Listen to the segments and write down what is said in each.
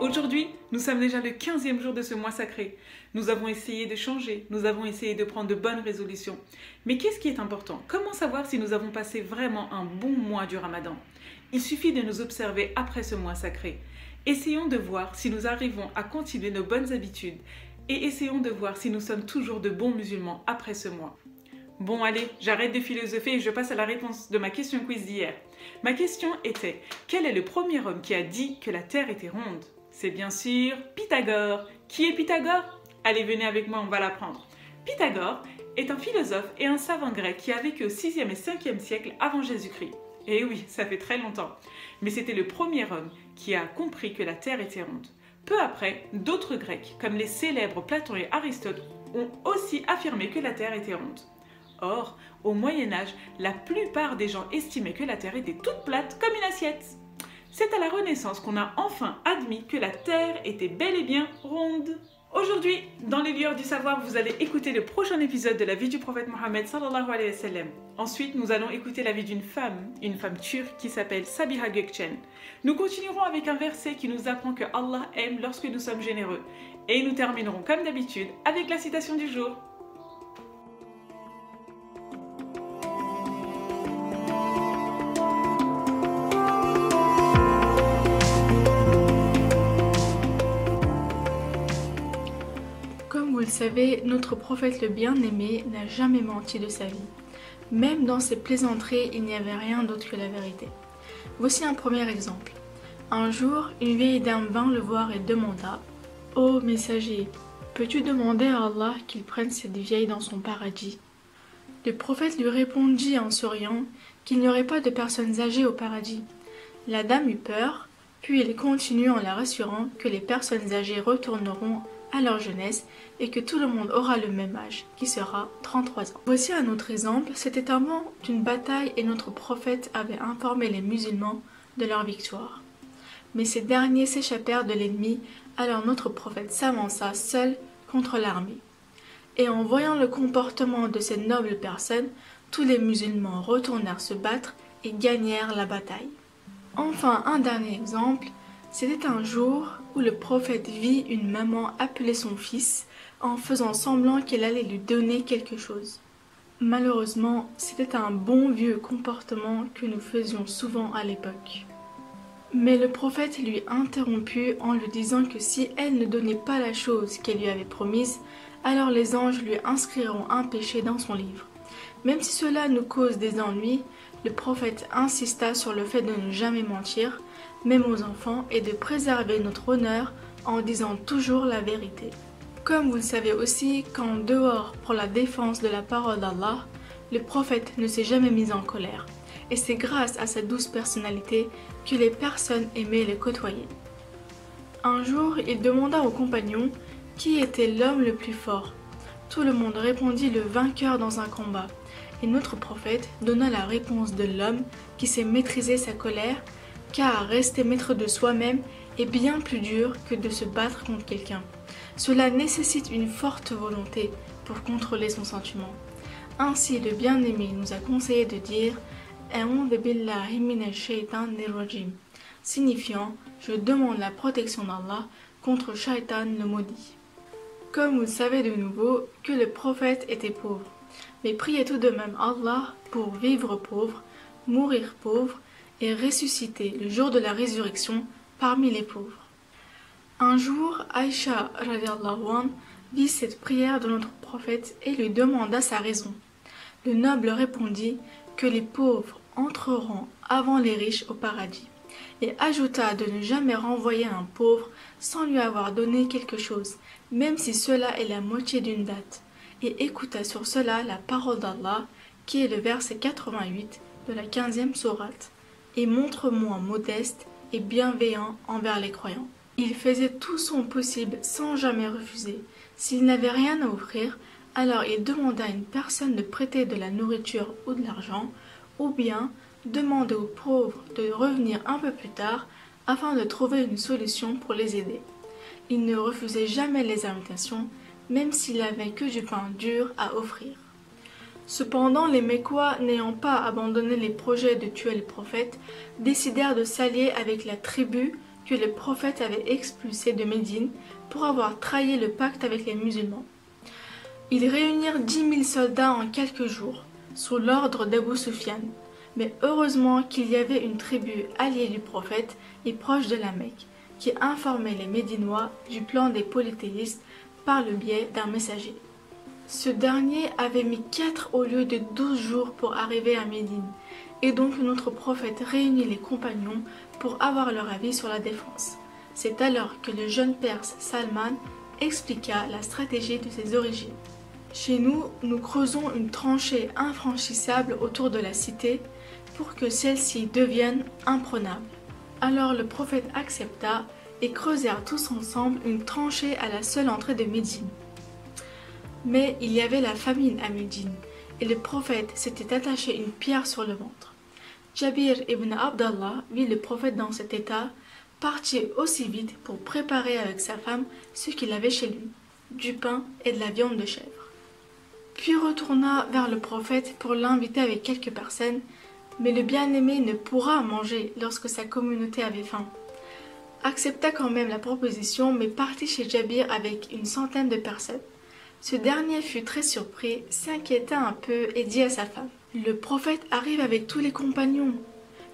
Aujourd'hui, nous sommes déjà le 15e jour de ce mois sacré. Nous avons essayé de changer, nous avons essayé de prendre de bonnes résolutions. Mais qu'est-ce qui est important? Comment savoir si nous avons passé vraiment un bon mois du Ramadan? Il suffit de nous observer après ce mois sacré. Essayons de voir si nous arrivons à continuer nos bonnes habitudes et essayons de voir si nous sommes toujours de bons musulmans après ce mois. Bon allez, j'arrête de philosopher et je passe à la réponse de ma question quiz d'hier. Ma question était, quel est le premier homme qui a dit que la Terre était ronde? C'est bien sûr Pythagore. Qui est Pythagore? Allez, venez avec moi, on va l'apprendre. Pythagore est un philosophe et un savant grec qui a vécu au 6e et 5e siècle avant Jésus-Christ. Et oui, ça fait très longtemps. Mais c'était le premier homme qui a compris que la Terre était ronde. Peu après, d'autres Grecs, comme les célèbres Platon et Aristote, ont aussi affirmé que la Terre était ronde. Or, au Moyen-Âge, la plupart des gens estimaient que la Terre était toute plate comme une assiette. C'est à la Renaissance qu'on a enfin admis que la Terre était bel et bien ronde. Aujourd'hui, dans les lueurs du savoir, vous allez écouter le prochain épisode de la vie du prophète Mohammed sallallahu alayhi wa sallam. Ensuite, nous allons écouter la vie d'une femme turque qui s'appelle Sabiha Gökçen. Nous continuerons avec un verset qui nous apprend que Allah aime lorsque nous sommes généreux. Et nous terminerons comme d'habitude avec la citation du jour. Comme vous le savez, notre prophète le bien-aimé n'a jamais menti de sa vie. Même dans ses plaisanteries, il n'y avait rien d'autre que la vérité. Voici un premier exemple. Un jour, une vieille dame vint le voir et demanda « Ô messager, peux-tu demander à Allah qu'il prenne cette vieille dans son paradis ?» Le prophète lui répondit en souriant qu'il n'y aurait pas de personnes âgées au paradis. La dame eut peur, puis il continue en la rassurant que les personnes âgées retourneront à leur jeunesse et que tout le monde aura le même âge, qui sera 33 ans. Voici un autre exemple, c'était un moment d'une bataille et notre prophète avait informé les musulmans de leur victoire. Mais ces derniers s'échappèrent de l'ennemi, alors notre prophète s'avança seul contre l'armée. Et en voyant le comportement de ces nobles personnes, tous les musulmans retournèrent se battre et gagnèrent la bataille. Enfin, un dernier exemple, c'était un jour où le prophète vit une maman appeler son fils en faisant semblant qu'elle allait lui donner quelque chose. Malheureusement, c'était un bon vieux comportement que nous faisions souvent à l'époque. Mais le prophète lui interromput en lui disant que si elle ne donnait pas la chose qu'elle lui avait promise, alors les anges lui inscriront un péché dans son livre. Même si cela nous cause des ennuis, le prophète insista sur le fait de ne jamais mentir, même aux enfants, et de préserver notre honneur en disant toujours la vérité. Comme vous le savez aussi, qu'en dehors pour la défense de la parole d'Allah, le prophète ne s'est jamais mis en colère, et c'est grâce à sa douce personnalité que les personnes aimaient le côtoyer. Un jour, il demanda aux compagnons qui était l'homme le plus fort. Tout le monde répondit le vainqueur dans un combat, et notre prophète donna la réponse de l'homme qui sait maîtriser sa colère, car rester maître de soi-même est bien plus dur que de se battre contre quelqu'un. Cela nécessite une forte volonté pour contrôler son sentiment. Ainsi, le bien-aimé nous a conseillé de dire « A'udhu billahi minash shaitanir rajim » signifiant « Je demande la protection d'Allah contre Shaitan le maudit ». Comme vous le savez de nouveau que le prophète était pauvre, mais priez tout de même Allah pour vivre pauvre, mourir pauvre et ressusciter le jour de la résurrection parmi les pauvres. Un jour, Aïcha radiallahu anha vit cette prière de notre prophète et lui demanda sa raison. Le noble répondit que les pauvres entreront avant les riches au paradis et ajouta de ne jamais renvoyer un pauvre sans lui avoir donné quelque chose, même si cela est la moitié d'une date, et écouta sur cela la parole d'Allah qui est le verset 88 de la 15e sourate. Et montre-moi modeste et bienveillant envers les croyants. Il faisait tout son possible sans jamais refuser. S'il n'avait rien à offrir, alors il demanda à une personne de prêter de la nourriture ou de l'argent, ou bien demandait aux pauvres de revenir un peu plus tard afin de trouver une solution pour les aider. Il ne refusait jamais les invitations, même s'il n'avait que du pain dur à offrir. Cependant, les Mécois, n'ayant pas abandonné les projets de tuer le prophète, décidèrent de s'allier avec la tribu que le prophète avait expulsés de Médine pour avoir trahi le pacte avec les musulmans. Ils réunirent 10 000 soldats en quelques jours, sous l'ordre d'Abu Sufyan. Mais heureusement qu'il y avait une tribu alliée du prophète et proche de la Mecque, qui informait les Médinois du plan des polythéistes par le biais d'un messager. Ce dernier avait mis 4 au lieu de 12 jours pour arriver à Médine, et donc notre prophète réunit les compagnons pour avoir leur avis sur la défense. C'est alors que le jeune Perse Salman expliqua la stratégie de ses origines. Chez nous, nous creusons une tranchée infranchissable autour de la cité pour que celle-ci devienne imprenable. Alors le prophète accepta et creusèrent tous ensemble une tranchée à la seule entrée de Médine. Mais il y avait la famine à Médine et le prophète s'était attaché une pierre sur le ventre. Jabir ibn Abdallah vit le prophète dans cet état, partit aussi vite pour préparer avec sa femme ce qu'il avait chez lui, du pain et de la viande de chèvre. Puis retourna vers le prophète pour l'inviter avec quelques personnes, mais le bien-aimé ne pourra manger lorsque sa communauté avait faim. Accepta quand même la proposition, mais partit chez Jabir avec une centaine de personnes. Ce dernier fut très surpris, s'inquiéta un peu et dit à sa femme: « Le prophète arrive avec tous les compagnons.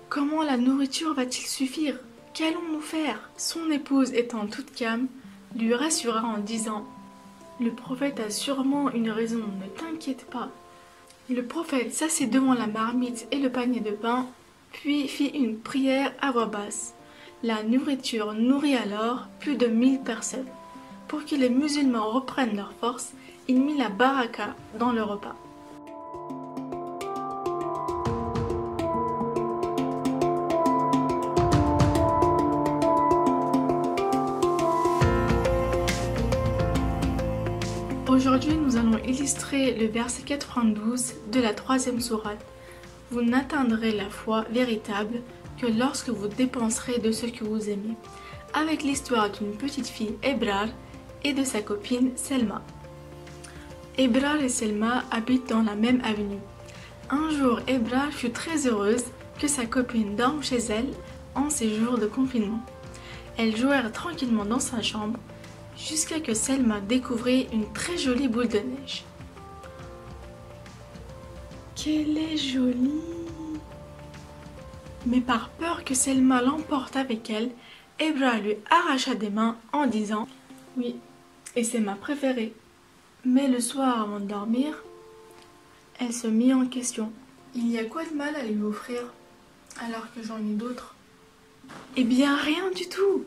Comment la nourriture va-t-il suffire? Qu'allons-nous faire ?» Son épouse, étant toute calme, lui rassura en disant: « Le prophète a sûrement une raison, ne t'inquiète pas. » Le prophète s'assit devant la marmite et le panier de pain, puis fit une prière à voix basse. La nourriture nourrit alors plus de 1000 personnes. Pour que les musulmans reprennent leur force, il mit la baraka dans le repas. Aujourd'hui, nous allons illustrer le verset 92 de la 3e sourate. Vous n'atteindrez la foi véritable que lorsque vous dépenserez de ce que vous aimez, avec l'histoire d'une petite fille Ebrar et de sa copine Selma. Ebrar et Selma habitent dans la même avenue. Un jour, Ebrar fut très heureuse que sa copine dorme chez elle en ces jours de confinement. Elles jouèrent tranquillement dans sa chambre jusqu'à que Selma découvrit une très jolie boule de neige. Qu'elle est jolie! Mais par peur que Selma l'emporte avec elle, Ebrar lui arracha des mains en disant: « Oui, et c'est ma préférée. » Mais le soir avant de dormir, elle se mit en question. Il y a quoi de mal à lui offrir alors que j'en ai d'autres? Eh bien rien du tout.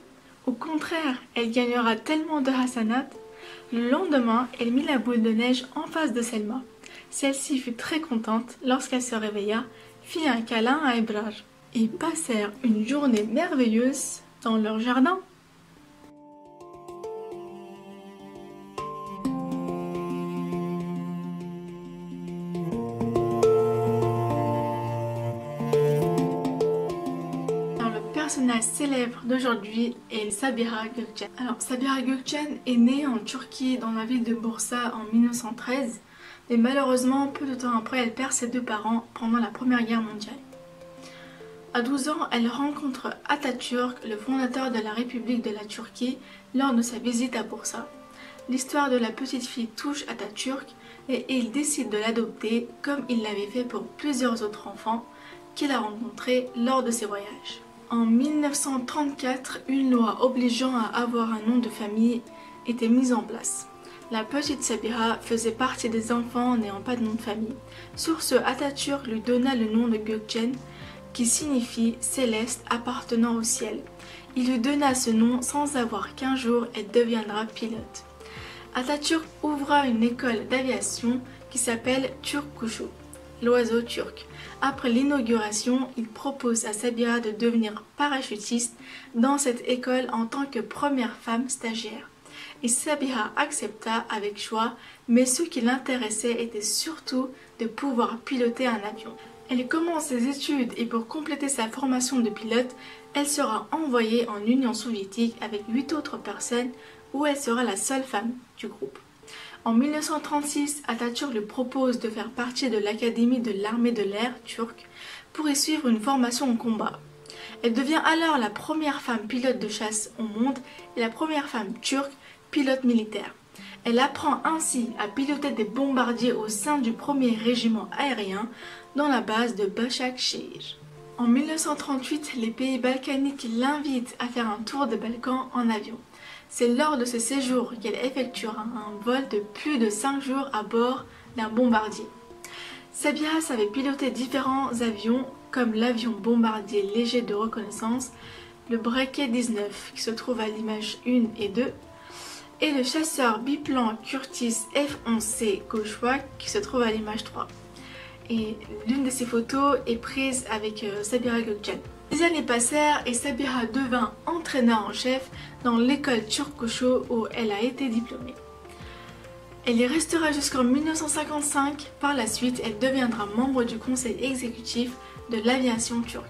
Au contraire, elle gagnera tellement de hasanat. Le lendemain, elle mit la boule de neige en face de Selma. Celle-ci fut très contente lorsqu'elle se réveilla, fit un câlin à Ebrar et passèrent une journée merveilleuse dans leur jardin. Le personnage célèbre d'aujourd'hui est Sabiha Gökçen. Alors Sabiha Gökçen est née en Turquie dans la ville de Bursa en 1913, mais malheureusement peu de temps après elle perd ses 2 parents pendant la Première Guerre mondiale. À 12 ans, elle rencontre Atatürk, le fondateur de la République de la Turquie, lors de sa visite à Bursa. L'histoire de la petite fille touche Atatürk et il décide de l'adopter comme il l'avait fait pour plusieurs autres enfants qu'il a rencontrés lors de ses voyages. En 1934, une loi obligeant à avoir un nom de famille était mise en place. La petite Sabiha faisait partie des enfants n'ayant pas de nom de famille. Sur ce, Atatürk lui donna le nom de Gökçen, qui signifie céleste appartenant au ciel. Il lui donna ce nom sans savoir qu'un jour elle deviendra pilote. Atatürk ouvra une école d'aviation qui s'appelle Türkçu, l'oiseau turc. Après l'inauguration, il propose à Sabiha de devenir parachutiste dans cette école en tant que première femme stagiaire. Et Sabiha accepta avec joie, mais ce qui l'intéressait était surtout de pouvoir piloter un avion. Elle commence ses études et pour compléter sa formation de pilote, elle sera envoyée en Union soviétique avec 8 autres personnes où elle sera la seule femme du groupe. En 1936, Atatürk lui propose de faire partie de l'académie de l'armée de l'air turque pour y suivre une formation au combat. Elle devient alors la première femme pilote de chasse au monde et la première femme turque pilote militaire. Elle apprend ainsi à piloter des bombardiers au sein du 1er régiment aérien dans la base de Başakşehir. En 1938, les pays balkaniques l'invitent à faire un tour des Balkans en avion. C'est lors de ce séjour qu'elle effectuera un vol de plus de 5 jours à bord d'un bombardier. Sabiha savait piloter différents avions comme l'avion bombardier léger de reconnaissance, le Breguet 19 qui se trouve à l'image 1 et 2, et le chasseur biplan Curtiss F-11C Cauchois qui se trouve à l'image 3. Et l'une de ces photos est prise avec Sabiha Gökçen. Des années passèrent et Sabiha devint entraîneur en chef dans l'école Turcocho où elle a été diplômée. Elle y restera jusqu'en 1955. Par la suite, elle deviendra membre du conseil exécutif de l'aviation turque.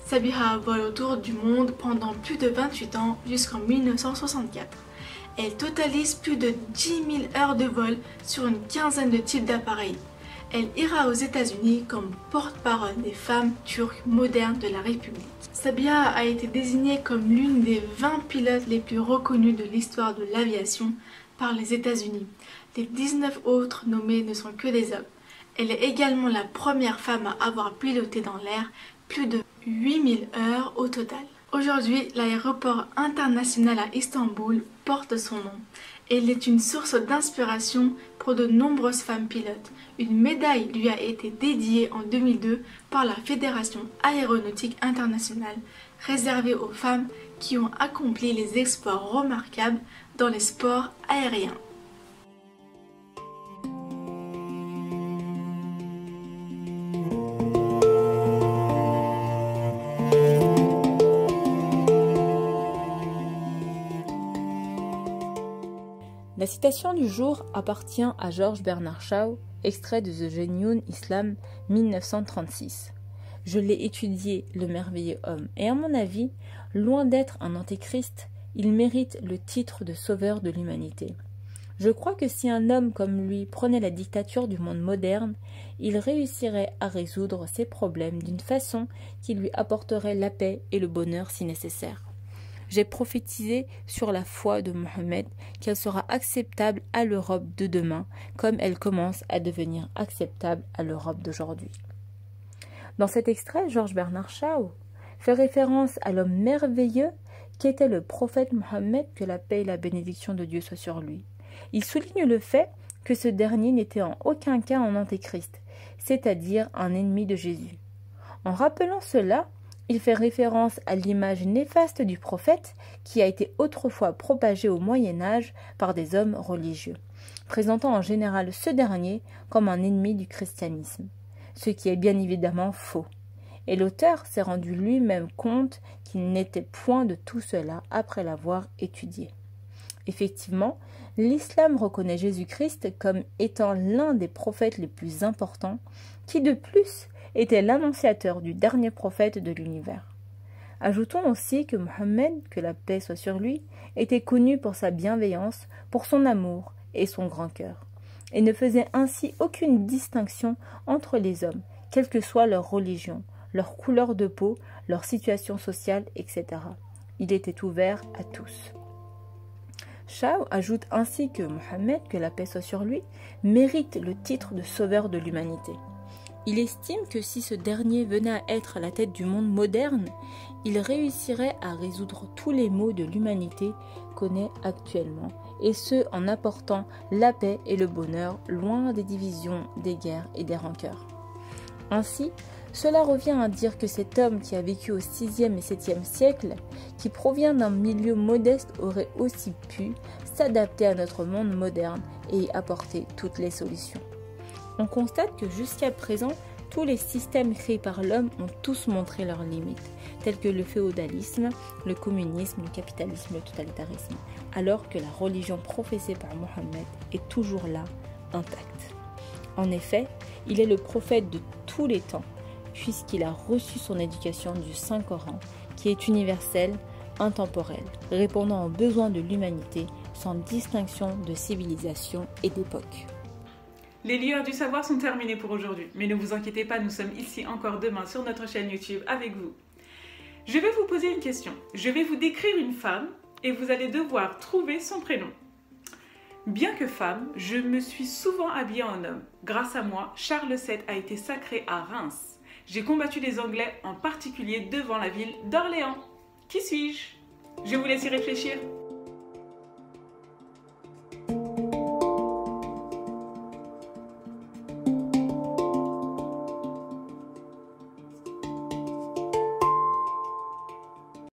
Sabiha vole autour du monde pendant plus de 28 ans jusqu'en 1964. Elle totalise plus de 10 000 heures de vol sur une quinzaine de types d'appareils. Elle ira aux États-Unis comme porte-parole des femmes turques modernes de la République. Sabiha a été désignée comme l'une des 20 pilotes les plus reconnus de l'histoire de l'aviation par les États-Unis. Les 19 autres nommés ne sont que des hommes. Elle est également la première femme à avoir piloté dans l'air plus de 8000 heures au total. Aujourd'hui, l'aéroport international à Istanbul porte son nom. Elle est une source d'inspiration pour de nombreuses femmes pilotes. Une médaille lui a été dédiée en 2002 par la Fédération aéronautique internationale, réservée aux femmes qui ont accompli les exploits remarquables dans les sports aériens. La citation du jour appartient à George Bernard Shaw, extrait de The Genuine Islam 1936. Je l'ai étudié, le merveilleux homme, et à mon avis, loin d'être un antéchrist, il mérite le titre de sauveur de l'humanité. Je crois que si un homme comme lui prenait la dictature du monde moderne, il réussirait à résoudre ses problèmes d'une façon qui lui apporterait la paix et le bonheur si nécessaire. J'ai prophétisé sur la foi de Mohammed qu'elle sera acceptable à l'Europe de demain, comme elle commence à devenir acceptable à l'Europe d'aujourd'hui. Dans cet extrait, George Bernard Shaw fait référence à l'homme merveilleux qu'était le prophète Mohammed, que la paix et la bénédiction de Dieu soient sur lui. Il souligne le fait que ce dernier n'était en aucun cas un antéchrist, c'est-à-dire un ennemi de Jésus. En rappelant cela, il fait référence à l'image néfaste du prophète qui a été autrefois propagée au Moyen-Âge par des hommes religieux, présentant en général ce dernier comme un ennemi du christianisme, ce qui est bien évidemment faux. Et l'auteur s'est rendu lui-même compte qu'il n'était point de tout cela après l'avoir étudié. Effectivement, l'islam reconnaît Jésus-Christ comme étant l'un des prophètes les plus importants, qui de plus était l'annonciateur du dernier prophète de l'univers. Ajoutons aussi que Mohammed, que la paix soit sur lui, était connu pour sa bienveillance, pour son amour et son grand cœur, et ne faisait ainsi aucune distinction entre les hommes, quelle que soit leur religion, leur couleur de peau, leur situation sociale, etc. Il était ouvert à tous. Shaw ajoute ainsi que Mohammed, que la paix soit sur lui, mérite le titre de sauveur de l'humanité. Il estime que si ce dernier venait à être à la tête du monde moderne, il réussirait à résoudre tous les maux de l'humanité connaît actuellement, et ce en apportant la paix et le bonheur loin des divisions, des guerres et des rancœurs. Ainsi, cela revient à dire que cet homme qui a vécu au 6e et 7e siècle, qui provient d'un milieu modeste, aurait aussi pu s'adapter à notre monde moderne et y apporter toutes les solutions. On constate que jusqu'à présent, tous les systèmes créés par l'homme ont tous montré leurs limites, tels que le féodalisme, le communisme, le capitalisme, le totalitarisme, alors que la religion professée par Mohammed est toujours là, intacte. En effet, il est le prophète de tous les temps, puisqu'il a reçu son éducation du Saint-Coran, qui est universel, intemporel, répondant aux besoins de l'humanité sans distinction de civilisation et d'époque. Les lueurs du savoir sont terminées pour aujourd'hui, mais ne vous inquiétez pas, nous sommes ici encore demain sur notre chaîne YouTube avec vous. Je vais vous poser une question. Je vais vous décrire une femme et vous allez devoir trouver son prénom. Bien que femme, je me suis souvent habillée en homme. Grâce à moi, Charles VII a été sacré à Reims. J'ai combattu les Anglais, en particulier devant la ville d'Orléans. Qui suis-je? Je vous laisse y réfléchir.